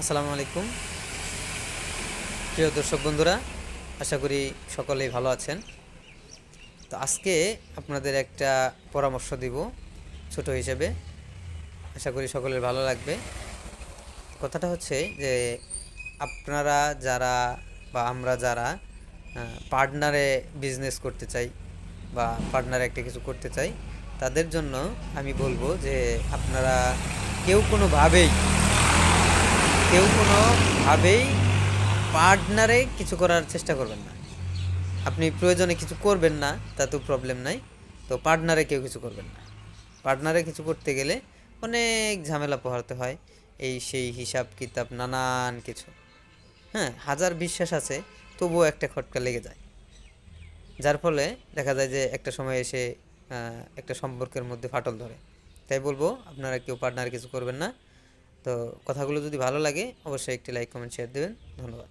আসসালামু আলাইকুম প্রিয় দর্শক বন্ধুরা, আশা করি সকলেই ভালো আছেন। তো আজকে আপনাদের একটা পরামর্শ দিব ছোট হিসেবে, আশা করি সকলের ভালো লাগবে। কথাটা হচ্ছে যে আপনারা যারা বা আমরা যারা পার্টনারে বিজনেস করতে চাই বা পার্টনারে একটা কিছু করতে চাই, তাদের জন্য আমি বলবো যে আপনারা কেউ কোনোভাবেই কেউ কোনোভাবেই পার্টনারে কিছু করার চেষ্টা করবেন না। আপনি প্রয়োজনে কিছু করবেন না, তাতেও প্রবলেম নাই। তো পার্টনারে কেউ কিছু করবেন না। পার্টনারে কিছু করতে গেলে অনেক ঝামেলা পোহাতে হয়, এই সেই হিসাব কিতাব নানান কিছু। হ্যাঁ, হাজার বিশ্বাস আছে, তবুও একটা খটকা লেগে যায়, যার ফলে দেখা যায় যে একটা সময় এসে একটা সম্পর্কের মধ্যে ফাটল ধরে। তাই বলবো আপনারা কেউ পার্টনারে কিছু করবেন না। তো কথাগুলো যদি ভালো লাগে অবশ্যই একটি লাইক কমেন্ট শেয়ার দেবেন। ধন্যবাদ।